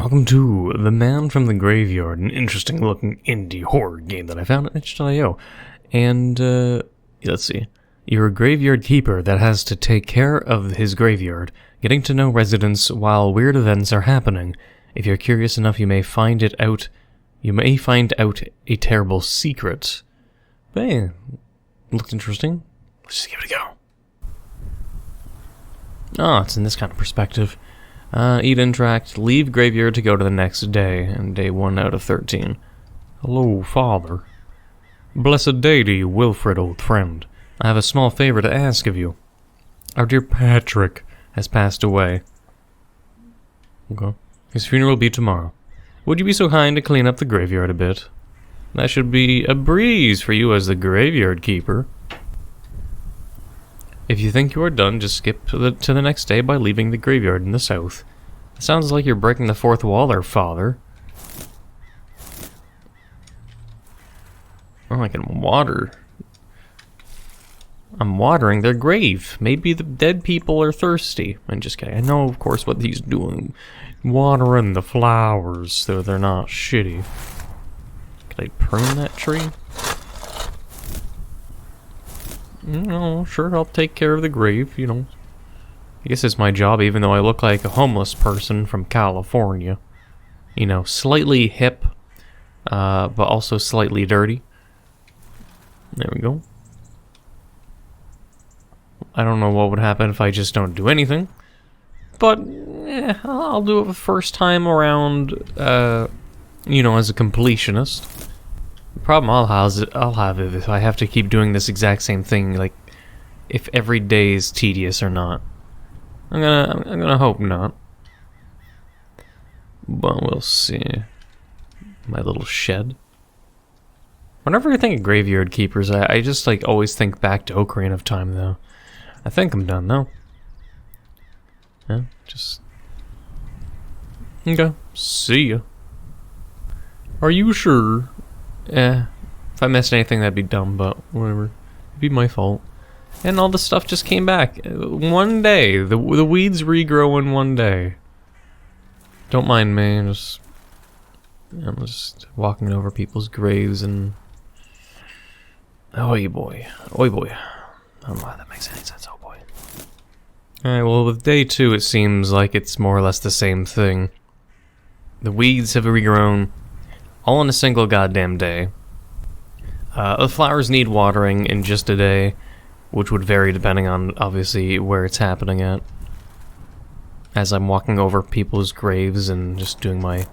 welcome to The Man from the Graveyard, an interesting looking indie horror game that I found at itch.io. And, let's see. You're a graveyard keeper that has to take care of his graveyard, getting to know residents while weird events are happening. If you're curious enough, you may find out a terrible secret. But hey, looked interesting. Let's just give it a go. Oh, it's in this kind of perspective. Eat, interact, leave graveyard to go to the next day, and day 1 out of 13. Hello, Father. Blessed day to you, Wilfred, old friend. I have a small favor to ask of you. Our dear Patrick has passed away. Okay. His funeral will be tomorrow. Would you be so kind to clean up the graveyard a bit? That should be a breeze for you as the graveyard keeper. If you think you are done, just skip to the next day by leaving the graveyard in the south. It sounds like you're breaking the fourth wall there, Father. Oh, I can water. I'm watering their grave. Maybe the dead people are thirsty. I'm just kidding. I know, of course, what he's doing. Watering the flowers so they're not shitty. Could I prune that tree? No, sure, I'll take care of the grave, you know. I guess it's my job, even though I look like a homeless person from California. You know, slightly hip, but also slightly dirty. There we go. I don't know what would happen if I just don't do anything. But, I'll do it the first time around, you know, as a completionist. The problem I'll have is if I have to keep doing this exact same thing, like, if every day is tedious or not. I'm gonna hope not. But we'll see. My little shed. Whenever I think of graveyard keepers, I just, like, always think back to Ocarina of Time, though. I think I'm done, though. Yeah, just... Okay, see ya. Are you sure? If I missed anything, that'd be dumb, but whatever. It'd be my fault. And all the stuff just came back. One day. The weeds regrow in one day. Don't mind me, I'm just walking over people's graves and... Oi boy. Oi boy. I don't know how that makes any sense, oh boy. Alright, well with day 2 it seems like it's more or less the same thing. The weeds have regrown, all in a single goddamn day. The flowers need watering in just a day, which would vary depending on, obviously, where it's happening at. As I'm walking over people's graves and just doing my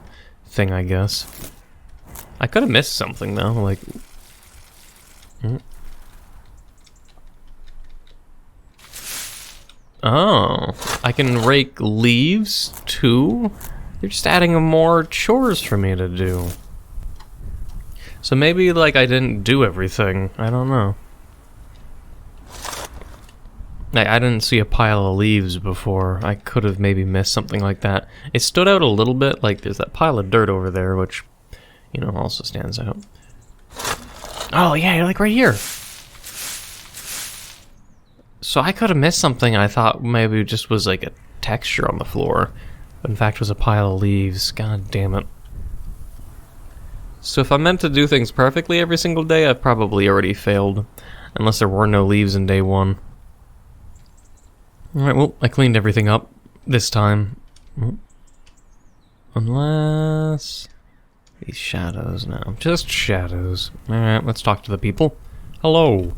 thing, I guess. I could have missed something, though, like... Oh, I can rake leaves, too? They're just adding more chores for me to do. So maybe, like, I didn't do everything. I don't know. I didn't see a pile of leaves before. I could have maybe missed something like that. It stood out a little bit, like there's that pile of dirt over there, which, you know, also stands out. Oh, yeah, you're like right here. So I could have missed something. I thought maybe it just was like a texture on the floor. But in fact, it was a pile of leaves. God damn it. So if I meant to do things perfectly every single day, I've probably already failed. Unless there were no leaves in day 1. Alright, well, I cleaned everything up this time. Unless... these shadows now. Just shadows. Alright, let's talk to the people. Hello.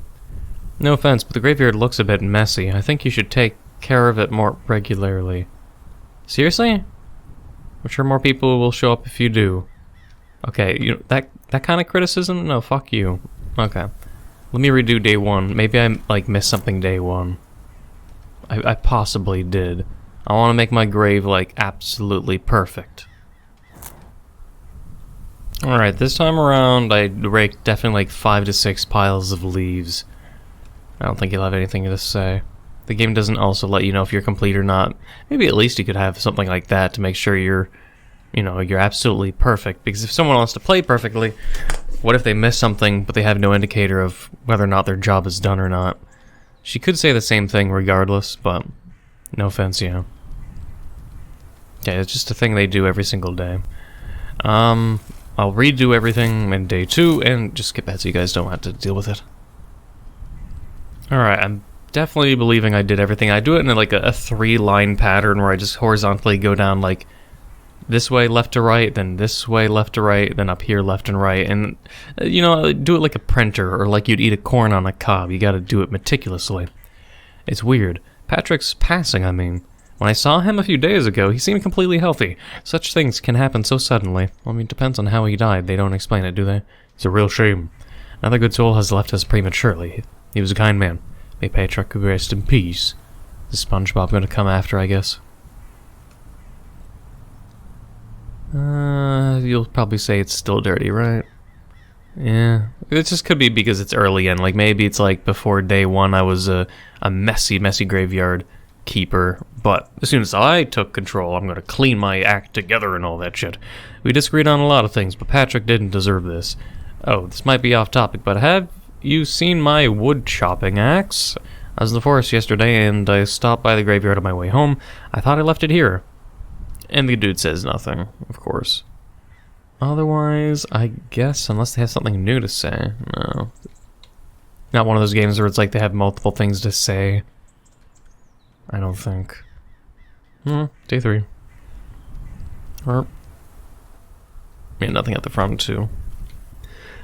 No offense, but the graveyard looks a bit messy. I think you should take care of it more regularly. Seriously? I'm sure more people will show up if you do. Okay, you know, that kind of criticism? No, fuck you. Okay. Let me redo day 1. Maybe I, like, missed something day 1. I possibly did. I want to make my grave, like, absolutely perfect. Alright, this time around, I raked definitely, like, 5 to 6 piles of leaves. I don't think you'll have anything to say. The game doesn't also let you know if you're complete or not. Maybe at least you could have something like that to make sure you're, you know, you're absolutely perfect. Because if someone wants to play perfectly, what if they miss something, but they have no indicator of whether or not their job is done or not? She could say the same thing regardless, but no offense, you know. Yeah, it's just a thing they do every single day. I'll redo everything in day 2 and just skip ahead so you guys don't have to deal with it. Alright, I'm definitely believing I did everything. I do it in like a 3-line pattern where I just horizontally go down like this way left to right, then this way left to right, then up here left and right, and you know, do it like a printer or like you'd eat a corn on a cob. You gotta do it meticulously. It's weird. Patrick's passing, I mean. When I saw him a few days ago, he seemed completely healthy. Such things can happen so suddenly. Well, I mean, it depends on how he died. They don't explain it, do they? It's a real shame. Another good soul has left us prematurely. He was a kind man. May Patrick rest in peace. Is SpongeBob gonna come after, I guess? You'll probably say it's still dirty, right? Yeah. It just could be because it's early and like maybe it's like before day 1 I was a messy graveyard keeper, but as soon as I took control, I'm gonna clean my act together and all that shit. We disagreed on a lot of things, but Patrick didn't deserve this. Oh, this might be off topic, but have you seen my wood chopping axe? I was in the forest yesterday and I stopped by the graveyard on my way home. I thought I left it here. And the dude says nothing, of course. Otherwise, I guess, unless they have something new to say. No. Not one of those games where it's like they have multiple things to say. I don't think. Day 3. Or, yeah, nothing at the front, too.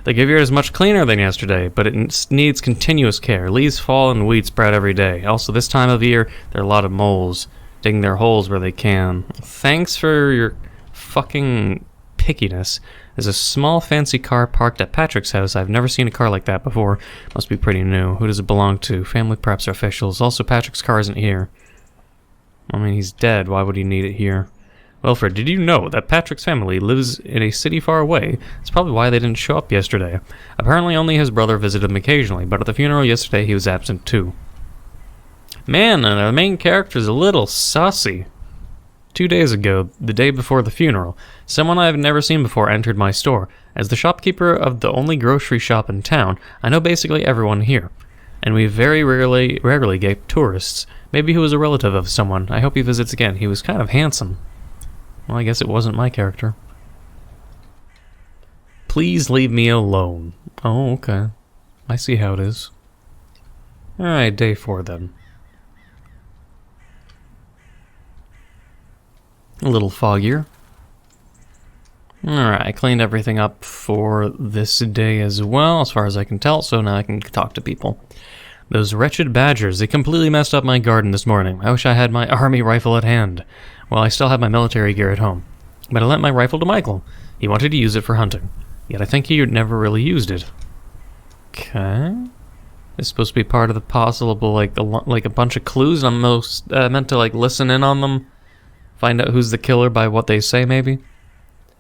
The graveyard is much cleaner than yesterday, but it needs continuous care. Leaves fall and weeds sprout every day. Also, this time of year, there are a lot of moles digging their holes where they can. Thanks for your fucking pickiness. There's a small fancy car parked at Patrick's house. I've never seen a car like that before. Must be pretty new. Who does it belong to? Family, perhaps, or officials. Also, Patrick's car isn't here. I mean, he's dead. Why would he need it here? Wilfred, did you know that Patrick's family lives in a city far away? That's probably why they didn't show up yesterday. Apparently only his brother visited him occasionally, but at the funeral yesterday he was absent too. Man, the main character's a little sussy. 2 days ago, the day before the funeral, someone I have never seen before entered my store. As the shopkeeper of the only grocery shop in town, I know basically everyone here. And we very rarely get tourists. Maybe he was a relative of someone. I hope he visits again. He was kind of handsome. Well, I guess it wasn't my character. Please leave me alone. Oh, okay. I see how it is. Alright, day 4 then. A little foggier. Alright, I cleaned everything up for this day as well, as far as I can tell, so now I can talk to people. Those wretched badgers, they completely messed up my garden this morning. I wish I had my army rifle at hand. Well, I still have my military gear at home. But I lent my rifle to Michael. He wanted to use it for hunting. Yet I think he never really used it. Okay. It's supposed to be part of the possible, like a bunch of clues, and I'm meant to, like, listen in on them. Find out who's the killer by what they say, maybe?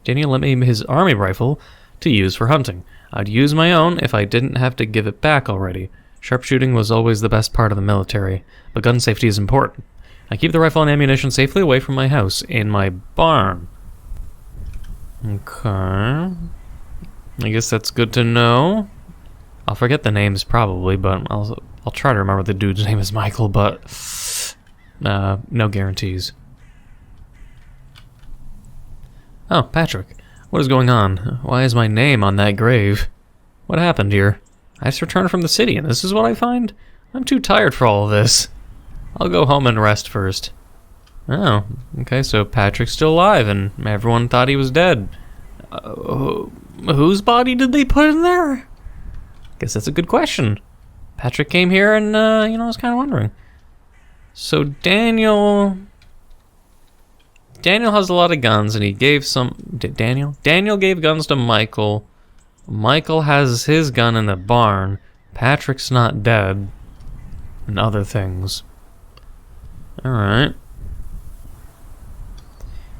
Daniel lent me his army rifle to use for hunting. I'd use my own if I didn't have to give it back already. Sharpshooting was always the best part of the military, but gun safety is important. I keep the rifle and ammunition safely away from my house, in my barn. Okay. I guess that's good to know. I'll forget the names probably, but I'll try to remember the dude's name is Michael, but no guarantees. Oh, Patrick. What is going on? Why is my name on that grave? What happened here? I just returned from the city, and this is what I find? I'm too tired for all of this. I'll go home and rest first. Oh, okay, so Patrick's still alive, and everyone thought he was dead. Whose body did they put in there? Guess that's a good question. Patrick came here, and, I was kind of wondering. So Daniel has a lot of guns, and he gave some... Daniel gave guns to Michael. Michael has his gun in the barn. Patrick's not dead. And other things. Alright.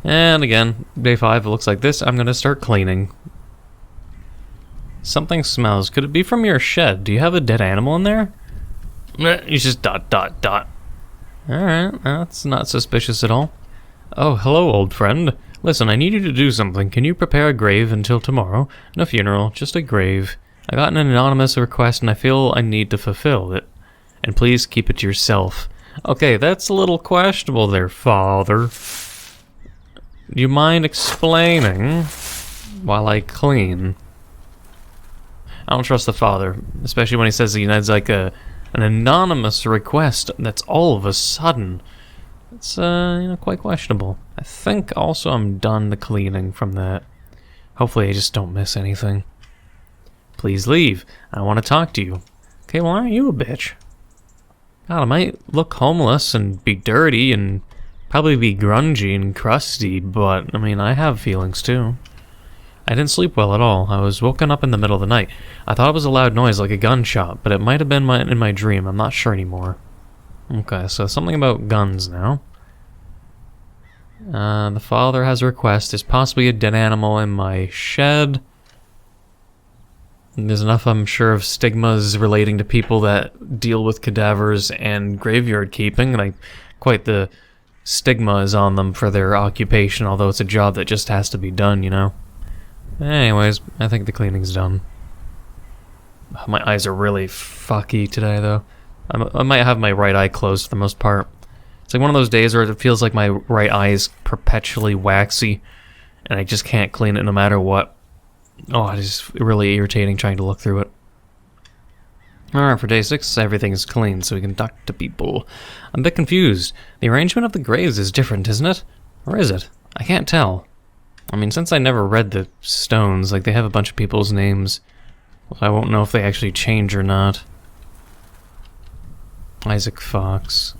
And again, day 5, it looks like this. I'm gonna start cleaning. Something smells. Could it be from your shed? Do you have a dead animal in there? It's just ... Alright, that's not suspicious at all. Oh, hello, old friend. Listen, I need you to do something. Can you prepare a grave until tomorrow? No funeral, just a grave. I got an anonymous request and I feel I need to fulfill it. And please keep it to yourself. Okay, that's a little questionable there, father. Do you mind explaining while I clean? I don't trust the father, especially when he says he needs like an anonymous request that's all of a sudden. It's, quite questionable. I think also I'm done the cleaning from that. Hopefully I just don't miss anything. Please leave. I want to talk to you. Okay, well, aren't you a bitch? God, I might look homeless and be dirty and probably be grungy and crusty, but, I mean, I have feelings too. I didn't sleep well at all. I was woken up in the middle of the night. I thought it was a loud noise like a gunshot, but it might have been in my dream. I'm not sure anymore. Okay, so something about guns now. The father has a request. There's possibly a dead animal in my shed. There's enough, I'm sure, of stigmas relating to people that deal with cadavers and graveyard keeping. Like, quite the stigma is on them for their occupation, although it's a job that just has to be done, you know? Anyways, I think the cleaning's done. My eyes are really fucky today, though. I might have my right eye closed for the most part. It's like one of those days where it feels like my right eye is perpetually waxy, and I just can't clean it no matter what. Oh, it is really irritating trying to look through it. Alright, for day 6, everything's clean, so we can talk to people. I'm a bit confused. The arrangement of the graves is different, isn't it? Or is it? I can't tell. I mean, since I never read the stones, like, they have a bunch of people's names. I won't know if they actually change or not. Isaac Fox.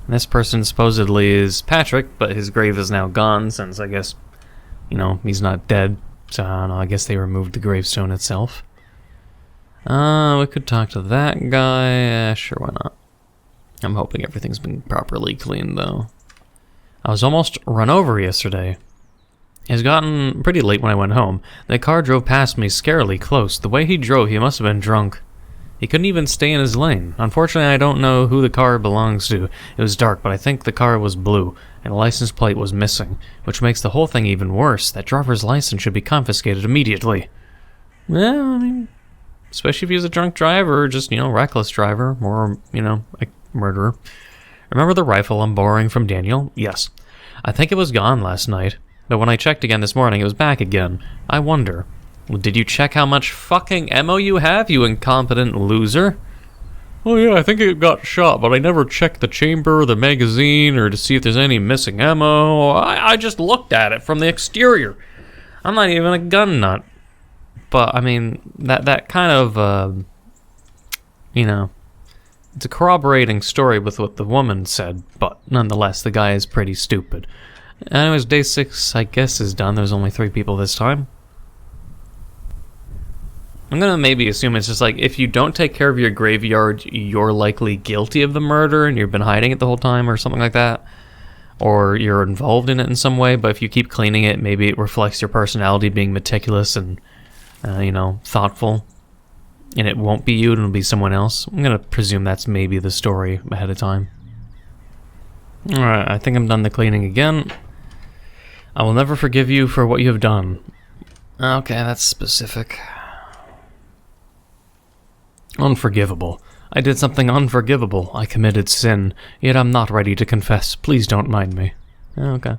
This person supposedly is Patrick, but his grave is now gone since, I guess, you know, he's not dead. So, I don't know, I guess they removed the gravestone itself. We could talk to that guy. Sure, why not? I'm hoping everything's been properly cleaned, though. I was almost run over yesterday. It has gotten pretty late when I went home. The car drove past me scarily close. The way he drove, he must have been drunk. He couldn't even stay in his lane. Unfortunately, I don't know who the car belongs to. It was dark, but I think the car was blue, and the license plate was missing, which makes the whole thing even worse. That driver's license should be confiscated immediately. Well, I mean, especially if he's a drunk driver, or just, you know, reckless driver, or, you know, a murderer. Remember the rifle I'm borrowing from Daniel? Yes. I think it was gone last night, but when I checked again this morning, it was back again. I wonder... Did you check how much fucking ammo you have, you incompetent loser? Oh yeah, I think it got shot, but I never checked the chamber or the magazine or to see if there's any missing ammo. I just looked at it from the exterior. I'm not even a gun nut. But, I mean, that kind of, you know, it's a corroborating story with what the woman said, but nonetheless, the guy is pretty stupid. Anyways, day 6, I guess, is done. There's only 3 people this time. I'm gonna maybe assume it's just like, if you don't take care of your graveyard, you're likely guilty of the murder and you've been hiding it the whole time or something like that. Or you're involved in it in some way, but if you keep cleaning it, maybe it reflects your personality being meticulous and, you know, thoughtful. And it won't be you, it'll be someone else. I'm gonna presume that's maybe the story ahead of time. Alright, I think I'm done the cleaning again. I will never forgive you for what you have done. Okay, that's specific. Unforgivable. I did something unforgivable. I committed sin, yet I'm not ready to confess. Please don't mind me. Okay.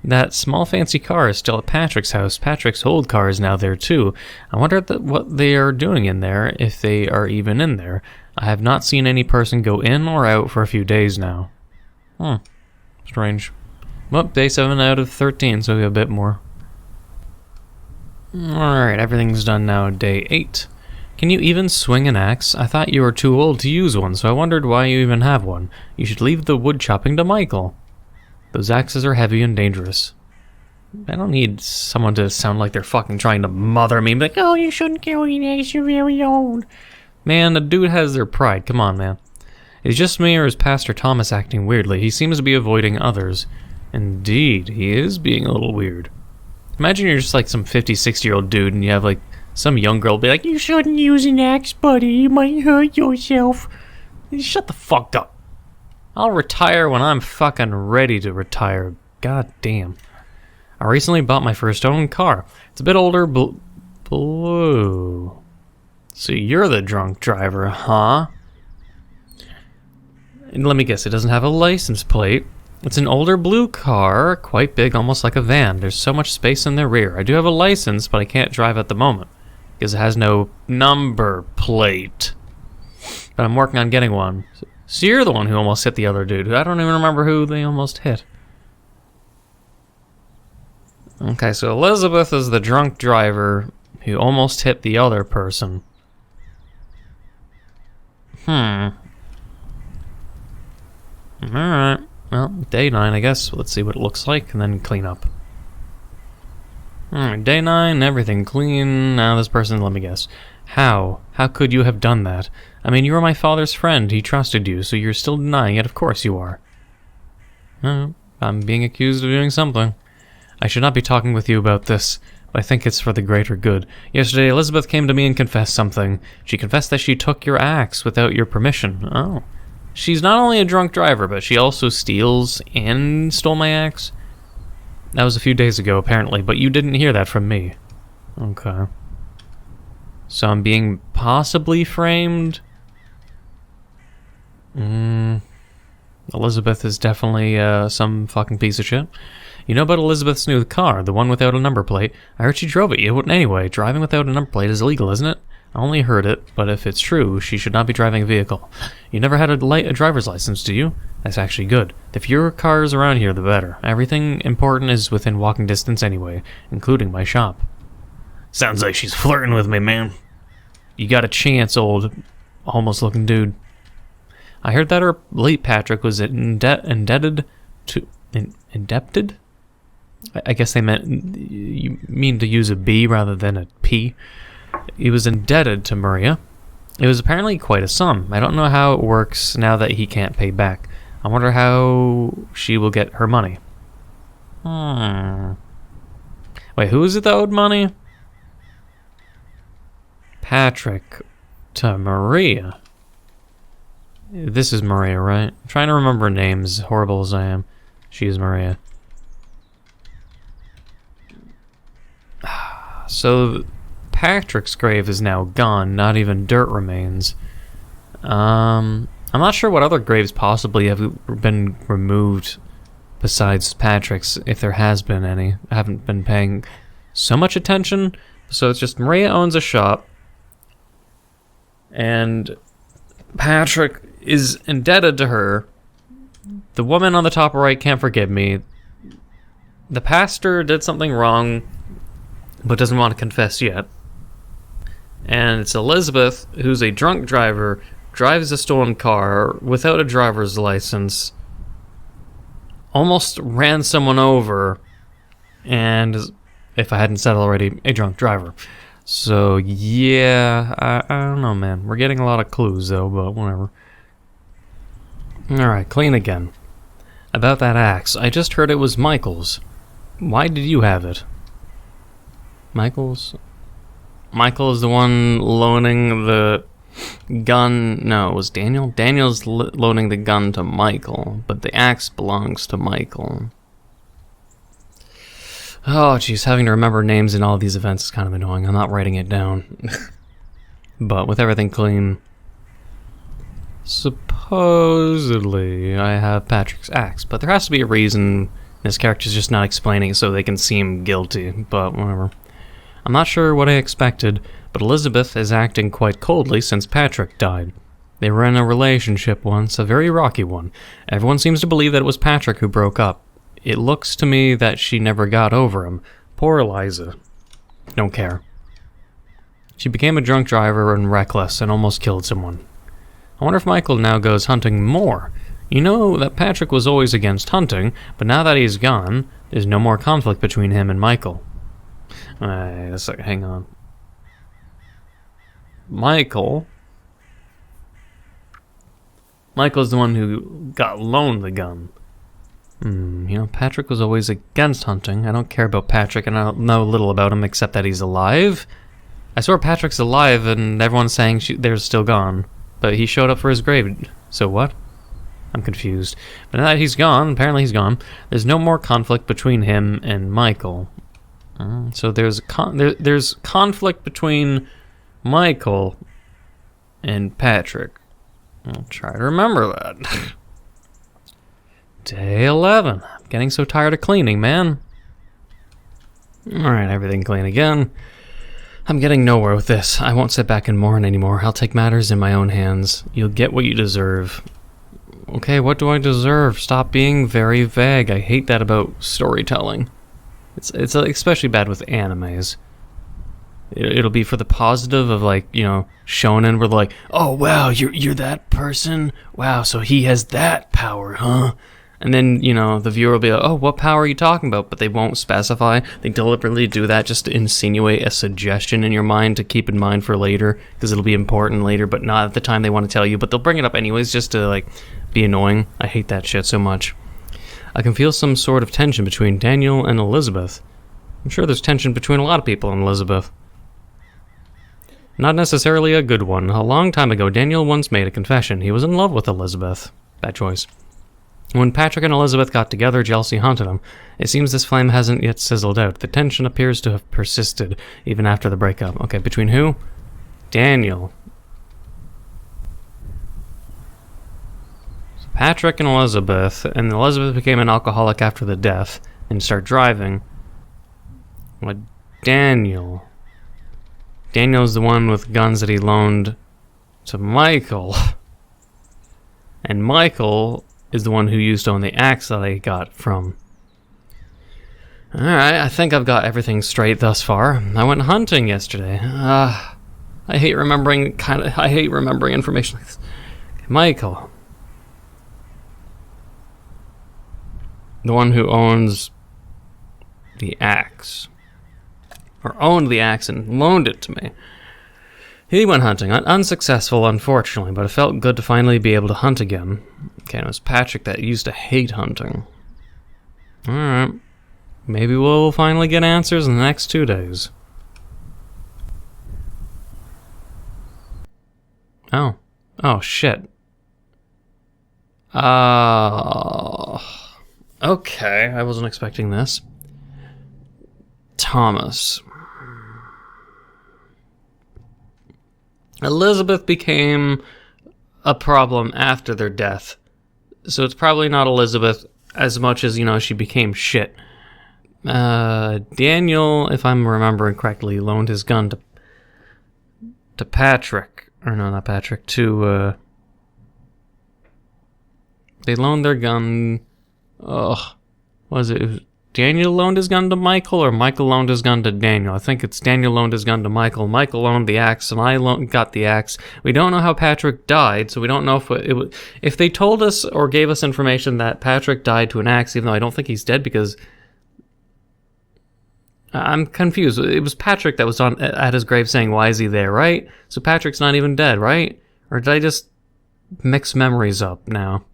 That small fancy car is still at Patrick's house. Patrick's old car is now there too. I wonder what they are doing in there, if they are even in there. I have not seen any person go in or out for a few days now. Strange. Well, day 7 out of 13, so we have a bit more. Alright, everything's done now. Day 8. Can you even swing an axe? I thought you were too old to use one, so I wondered why you even have one. You should leave the wood chopping to Michael. Those axes are heavy and dangerous. I don't need someone to sound like they're fucking trying to mother me. Like, oh, you shouldn't carry an axe, you're very old. Man, the dude has their pride. Come on, man. Is it just me, or is Pastor Thomas acting weirdly? He seems to be avoiding others. Indeed, he is being a little weird. Imagine you're just like some 50, 60-year-old dude, and you have like some young girl be like, you shouldn't use an axe, buddy. You might hurt yourself. Shut the fuck up. I'll retire when I'm fucking ready to retire. God damn. I recently bought my first own car. It's a bit older, blue. So you're the drunk driver, huh? And let me guess, it doesn't have a license plate. It's an older blue car, quite big, almost like a van. There's so much space in the rear. I do have a license, but I can't drive at the moment because it has no number plate. But I'm working on getting one. So you're the one who almost hit the other dude. I don't even remember who they almost hit. Okay, so Elizabeth is the drunk driver who almost hit the other person. Alright. Well, day 9, I guess. Let's see what it looks like, and then clean up. Alright, day 9, everything clean. Now this person, let me guess. How? How could you have done that? I mean, you were my father's friend. He trusted you, so you're still denying it. Of course you are. I'm being accused of doing something. I should not be talking with you about this, but I think it's for the greater good. Yesterday, Elizabeth came to me and confessed something. She confessed that she took your axe without your permission. Oh. She's not only a drunk driver, but she also steals and stole my axe? That was a few days ago, apparently, but you didn't hear that from me. Okay. So I'm being possibly framed? Elizabeth is definitely some fucking piece of shit. You know about Elizabeth's new car, the one without a number plate? I heard she drove it. Anyway, driving without a number plate is illegal, isn't it? I only heard it, but if it's true, she should not be driving a vehicle. You never had a driver's license, do you? That's actually good. The fewer cars around here, the better. Everything important is within walking distance anyway, including my shop. Sounds like she's flirting with me, man. You got a chance, old homeless-looking dude. I heard that her late Patrick was indebted to... Indebted? I guess they meant... You mean to use a B rather than a P? He was indebted to Maria. It was apparently quite a sum. I don't know how it works now that he can't pay back. I wonder how she will get her money. Wait, who is it that owed money? Patrick to Maria. This is Maria, right? I'm trying to remember names, horrible as I am. She is Maria. So... Patrick's grave is now gone, not even dirt remains. I'm not sure what other graves possibly have been removed besides Patrick's, if there has been any. I haven't been paying so much attention. So it's just Maria owns a shop, and Patrick is indebted to her. The woman on the top right can't forgive me. The pastor did something wrong, but doesn't want to confess yet. And it's Elizabeth, who's a drunk driver, drives a stolen car without a driver's license, almost ran someone over, and, if I hadn't said already, a drunk driver. So, yeah, I don't know, man. We're getting a lot of clues, though, but whatever. Alright, clean again. About that axe, I just heard it was Michael's. Why did you have it? Michael's? Michael is the one loaning the gun. No, it was Daniel. Daniel's loaning the gun to Michael, but the axe belongs to Michael. Oh, jeez, having to remember names in all of these events is kind of annoying. I'm not writing it down. But with everything clean, supposedly I have Patrick's axe, but there has to be a reason. This character's just not explaining it so they can seem guilty, but whatever. I'm not sure what I expected, but Elizabeth is acting quite coldly since Patrick died. They were in a relationship once, a very rocky one. Everyone seems to believe that it was Patrick who broke up. It looks to me that she never got over him. Poor Eliza. Don't care. She became a drunk driver and reckless and almost killed someone. I wonder if Michael now goes hunting more. You know that Patrick was always against hunting, but now that he's gone, there's no more conflict between him and Michael. Wait a second, hang on. Michael's the one who got loaned the gun. You know, Patrick was always against hunting. I don't care about Patrick, and I don't know little about him except that he's alive. I swear Patrick's alive, and everyone's saying they're still gone. But he showed up for his grave. So what? I'm confused. But now that he's gone, apparently he's gone, there's no more conflict between him and Michael. So there's conflict between Michael and Patrick. I'll try to remember that. Day 11. I'm getting so tired of cleaning, man. Alright, everything clean again. I'm getting nowhere with this. I won't sit back and mourn anymore. I'll take matters in my own hands. You'll get what you deserve. Okay, what do I deserve? Stop being very vague. I hate that about storytelling. It's especially bad with animes. It'll be for the positive of, like, you know, shonen, where like, oh wow, you're that person? Wow, so he has that power, huh? And then, you know, the viewer will be like, oh, what power are you talking about? But they won't specify. They deliberately do that just to insinuate a suggestion in your mind to keep in mind for later, because it'll be important later, but not at the time they want to tell you. But they'll bring it up anyways just to, like, be annoying. I hate that shit so much. I can feel some sort of tension between Daniel and Elizabeth. I'm sure there's tension between a lot of people and Elizabeth. Not necessarily a good one. A long time ago, Daniel once made a confession. He was in love with Elizabeth. Bad choice. When Patrick and Elizabeth got together, jealousy haunted him. It seems this flame hasn't yet sizzled out. The tension appears to have persisted, even after the breakup. Okay, between who? Daniel. So Patrick and Elizabeth became an alcoholic after the death, and started driving. What? Daniel's the one with guns that he loaned to Michael. And Michael is the one who used to own the axe that I got from. Alright, I think I've got everything straight thus far. I went hunting yesterday. I hate remembering information like this. Michael. The one who owns the axe. Or owned the axe and loaned it to me. He went hunting. Unsuccessful, unfortunately, but it felt good to finally be able to hunt again. Okay, it was Patrick that used to hate hunting. Alright. Maybe we'll finally get answers in the next 2 days. Oh. Oh, shit. Okay, I wasn't expecting this. Thomas. Elizabeth became a problem after their death. So it's probably not Elizabeth as much as, you know, she became shit. Daniel, if I'm remembering correctly, loaned his gun to Patrick. Or no, not Patrick. They loaned their gun... Was it Daniel loaned his gun to Michael, or Michael loaned his gun to Daniel? I think it's Daniel loaned his gun to Michael. Michael loaned the axe, and I got the axe. We don't know how Patrick died, so we don't know if they told us or gave us information that Patrick died to an axe, even though I don't think he's dead, because I'm confused. It was Patrick that was at his grave saying, "Why is he there?" Right? So Patrick's not even dead, right? Or did I just mix memories up now?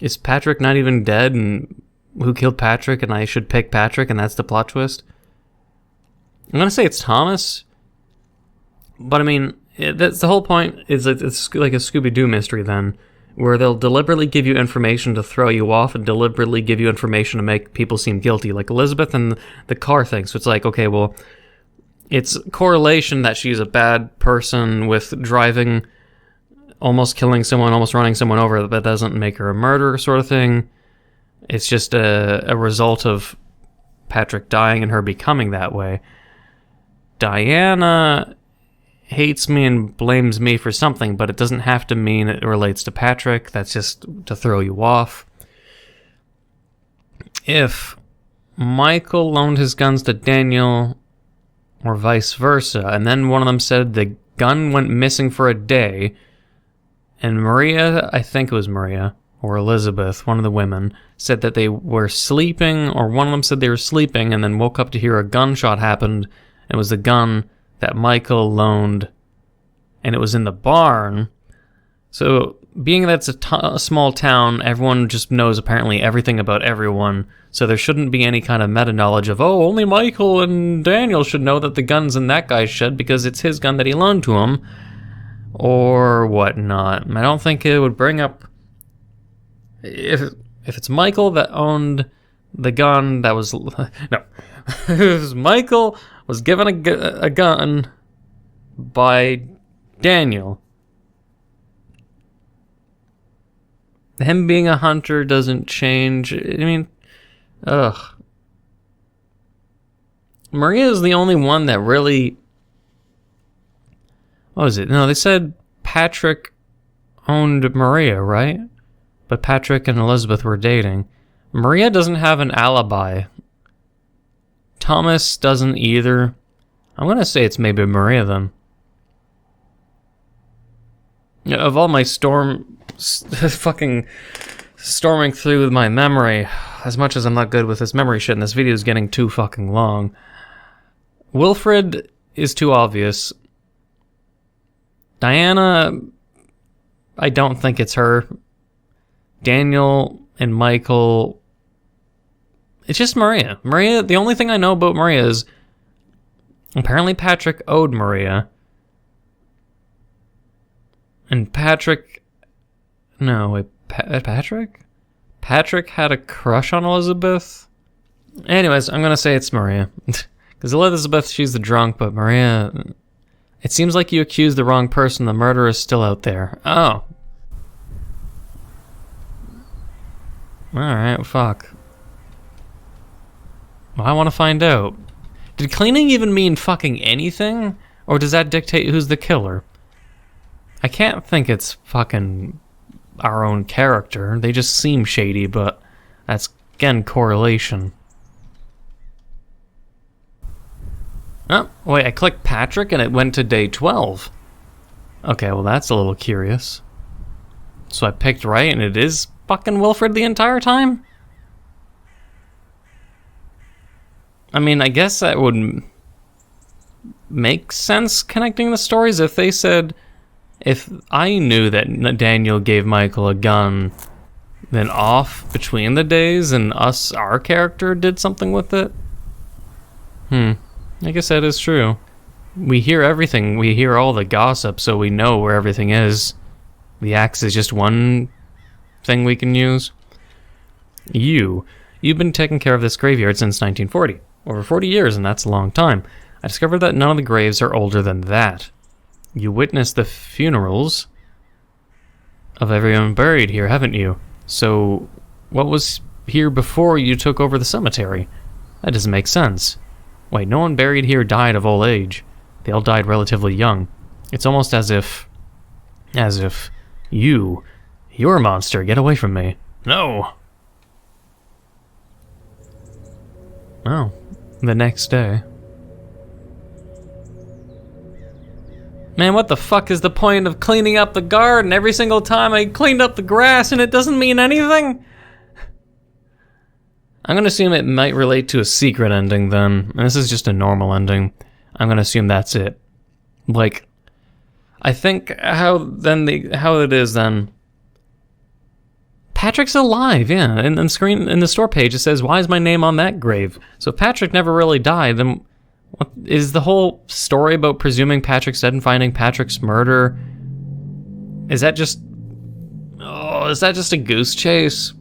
Is Patrick not even dead, and who killed Patrick, and I should pick Patrick, and that's the plot twist? I'm gonna say it's Thomas, but I mean, that's the whole point. Is it's like a Scooby-Doo mystery then, where they'll deliberately give you information to throw you off, and deliberately give you information to make people seem guilty, like Elizabeth and the car thing. So it's like, okay, well, it's correlation that she's a bad person with driving, almost killing someone, almost running someone over, but that doesn't make her a murderer, sort of thing. It's just a result of Patrick dying and her becoming that way. Diana hates me and blames me for something, but it doesn't have to mean it relates to Patrick. That's just to throw you off. If Michael loaned his guns to Daniel, or vice versa, and then one of them said the gun went missing for a day, and Maria, I think it was Maria, or Elizabeth, one of the women, said that they were sleeping, or one of them said they were sleeping, and then woke up to hear a gunshot happened, and it was the gun that Michael loaned, and it was in the barn. So, being that it's a small town, everyone just knows apparently everything about everyone, so there shouldn't be any kind of meta-knowledge of, oh, only Michael and Daniel should know that the gun's in that guy's shed because it's his gun that he loaned to him, or whatnot. I don't think it would bring up... If it's Michael that owned the gun that was... No. If it was Michael was given a gun by Daniel, him being a hunter doesn't change. I mean, ugh. Maria is the only one that really... What was it? No, they said Patrick owned Maria, right? But Patrick and Elizabeth were dating. Maria doesn't have an alibi. Thomas doesn't either. I'm gonna say it's maybe Maria then. Of all my fucking storming through my memory, as much as I'm not good with this memory shit, and this video is getting too fucking long. Wilfred is too obvious. Diana, I don't think it's her. Daniel and Michael, it's just Maria. Maria, the only thing I know about Maria is apparently Patrick owed Maria. And Patrick... No, wait, Patrick? Patrick had a crush on Elizabeth? Anyways, I'm gonna say it's Maria. Because Elizabeth, she's the drunk, but Maria... It seems like you accused the wrong person. The murderer is still out there. Oh. Alright, fuck. Well, I want to find out. Did cleaning even mean fucking anything? Or does that dictate who's the killer? I can't think it's fucking our own character. They just seem shady, but that's, again, correlation. Oh, wait, I clicked Patrick and it went to day 12. Okay, well that's a little curious. So I picked right and it is fucking Wilfred the entire time? I mean, I guess that would make sense connecting the stories if they said, if I knew that Daniel gave Michael a gun, then off between the days and our character did something with it. I guess that is true. We hear everything. We hear all the gossip, so we know where everything is. The axe is just one thing we can use. You've been taking care of this graveyard since 1940. Over 40 years, and that's a long time. I discovered that none of the graves are older than that. You witnessed the funerals of everyone buried here, haven't you? So, what was here before you took over the cemetery? That doesn't make sense. Wait, no one buried here died of old age. They all died relatively young. It's almost as if you're a monster, get away from me. No! Oh, the next day. Man, what the fuck is the point of cleaning up the garden? Every single time I cleaned up the grass and it doesn't mean anything? I'm gonna assume it might relate to a secret ending then. And this is just a normal ending. I'm gonna assume that's it. Like, I think how it is then. Patrick's alive, yeah. In the store page it says, "Why is my name on that grave?" So if Patrick never really died, then what is the whole story about presuming Patrick's dead and finding Patrick's murder? Is that just a goose chase?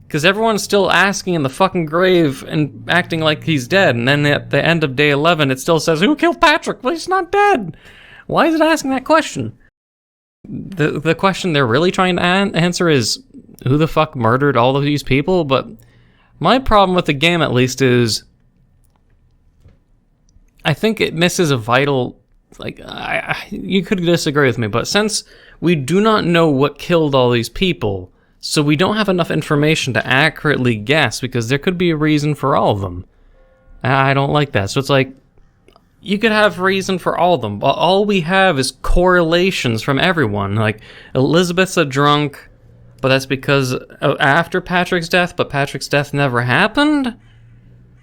Because everyone's still asking in the fucking grave and acting like he's dead, and then at the end of day 11 it still says, "Who killed Patrick?" Well, he's not dead. Why is it asking that question? The question they're really trying to answer is, who the fuck murdered all of these people? But my problem with the game, at least, is I think it misses a vital... Like, you could disagree with me, but since we do not know what killed all these people, so we don't have enough information to accurately guess, because there could be a reason for all of them. I don't like that. So it's like, you could have reason for all of them, but all we have is correlations from everyone. Like, Elizabeth's a drunk, but that's because after Patrick's death, but Patrick's death never happened?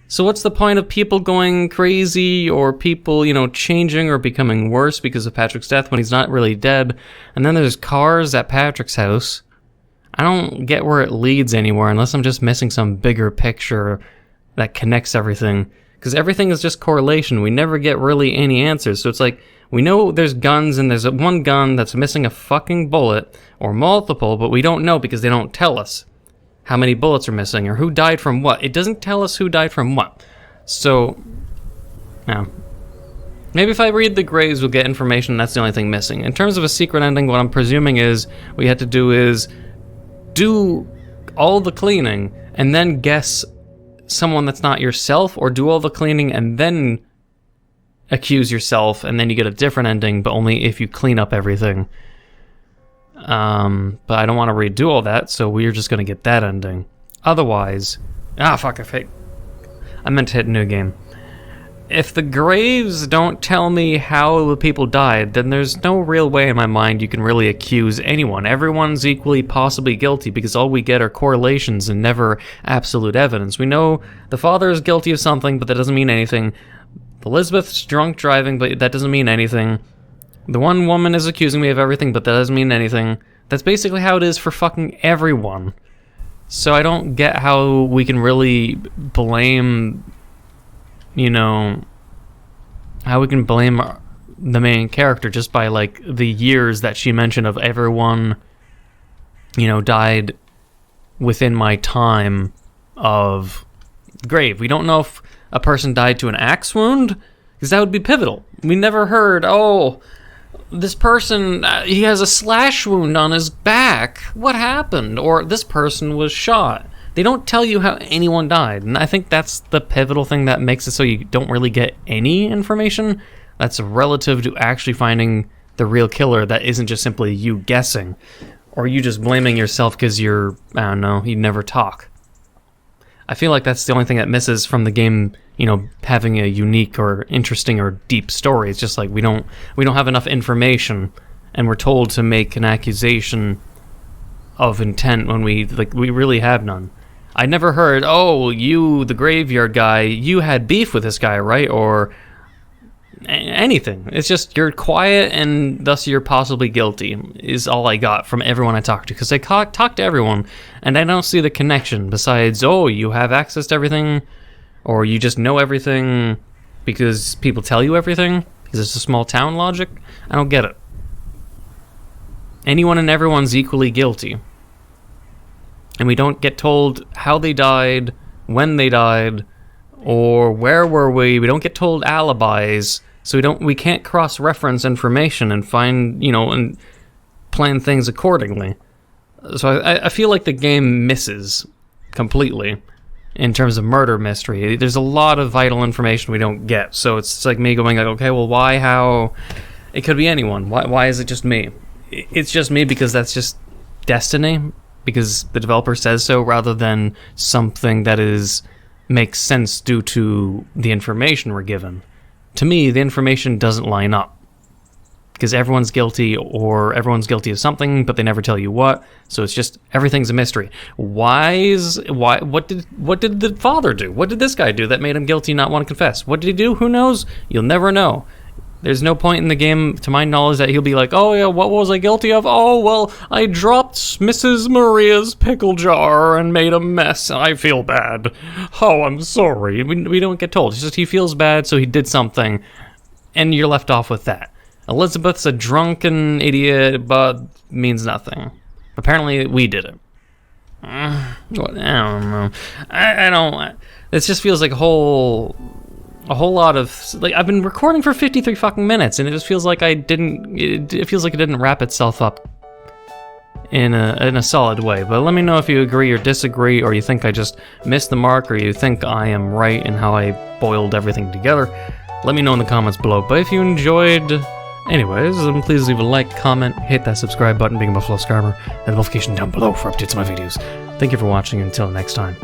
So what's the point of people going crazy, or people, changing or becoming worse because of Patrick's death when he's not really dead? And then there's cars at Patrick's house. I don't get where it leads anywhere unless I'm just missing some bigger picture that connects everything. Because everything is just correlation. We never get really any answers. So it's like, we know there's guns and there's one gun that's missing a fucking bullet, or multiple, but we don't know because they don't tell us how many bullets are missing or who died from what. It doesn't tell us who died from what. So, yeah. Maybe if I read the graves, we'll get information. That's the only thing missing. In terms of a secret ending, what I'm presuming is what you have to do is do all the cleaning and then guess someone that's not yourself, or do all the cleaning and then accuse yourself and then you get a different ending, but only if you clean up everything. But I don't want to redo all that, so we're just going to get that ending. Otherwise... fuck, I meant to hit new game. If the graves don't tell me how the people died, then there's no real way in my mind you can really accuse anyone. Everyone's equally possibly guilty because all we get are correlations and never absolute evidence. We know the father is guilty of something, but that doesn't mean anything. Elizabeth's drunk driving, but that doesn't mean anything. The one woman is accusing me of everything, but that doesn't mean anything. That's basically how it is for fucking everyone. So I don't get how we can really blame... how we can blame the main character just by, like, the years that she mentioned of everyone, died within my time of grave. We don't know if a person died to an axe wound, because that would be pivotal. We never heard, this person, he has a slash wound on his back. What happened? Or this person was shot. They don't tell you how anyone died, and I think that's the pivotal thing that makes it so you don't really get any information that's relative to actually finding the real killer that isn't just simply you guessing, or you just blaming yourself because you never talk. I feel like that's the only thing that misses from the game, having a unique or interesting or deep story. It's just like we don't have enough information, and we're told to make an accusation of intent when we really have none. I never heard, you, the graveyard guy, you had beef with this guy, right? Or anything. It's just you're quiet and thus you're possibly guilty is all I got from everyone I talked to. Because I talked to everyone and I don't see the connection besides, you have access to everything, or you just know everything because people tell you everything because it's a small town logic. I don't get it. Anyone and everyone's equally guilty. And we don't get told how they died, when they died, or where were we. We don't get told alibis, so we can't cross-reference information and find, and plan things accordingly. So I feel like the game misses completely in terms of murder mystery. There's a lot of vital information we don't get, so it's like me going like, okay, well, why, how? It could be anyone. Why is it just me? It's just me because that's just destiny. Because the developer says so, rather than something that makes sense due to the information we're given. To me, the information doesn't line up. Because everyone's guilty, or everyone's guilty of something, but they never tell you what. So it's just, everything's a mystery. What did the father do? What did this guy do that made him guilty and not want to confess? What did he do? Who knows? You'll never know. There's no point in the game, to my knowledge, that he'll be like, what was I guilty of? I dropped Mrs. Maria's pickle jar and made a mess. I feel bad. I'm sorry. We don't get told. It's just he feels bad, so he did something, and you're left off with that. Elizabeth's a drunken idiot, but means nothing. Apparently, we did it. I don't know. I don't... This just feels like a whole lot of, like, I've been recording for 53 fucking minutes, and it just feels like it feels like it didn't wrap itself up in a solid way. But let me know if you agree or disagree, or you think I just missed the mark, or you think I am right in how I boiled everything together. Let me know in the comments below. But if you enjoyed, anyways, then please leave a like, comment, hit that subscribe button, being a Buffalo Scarber, and the notification down below for updates on my videos. Thank you for watching, until next time.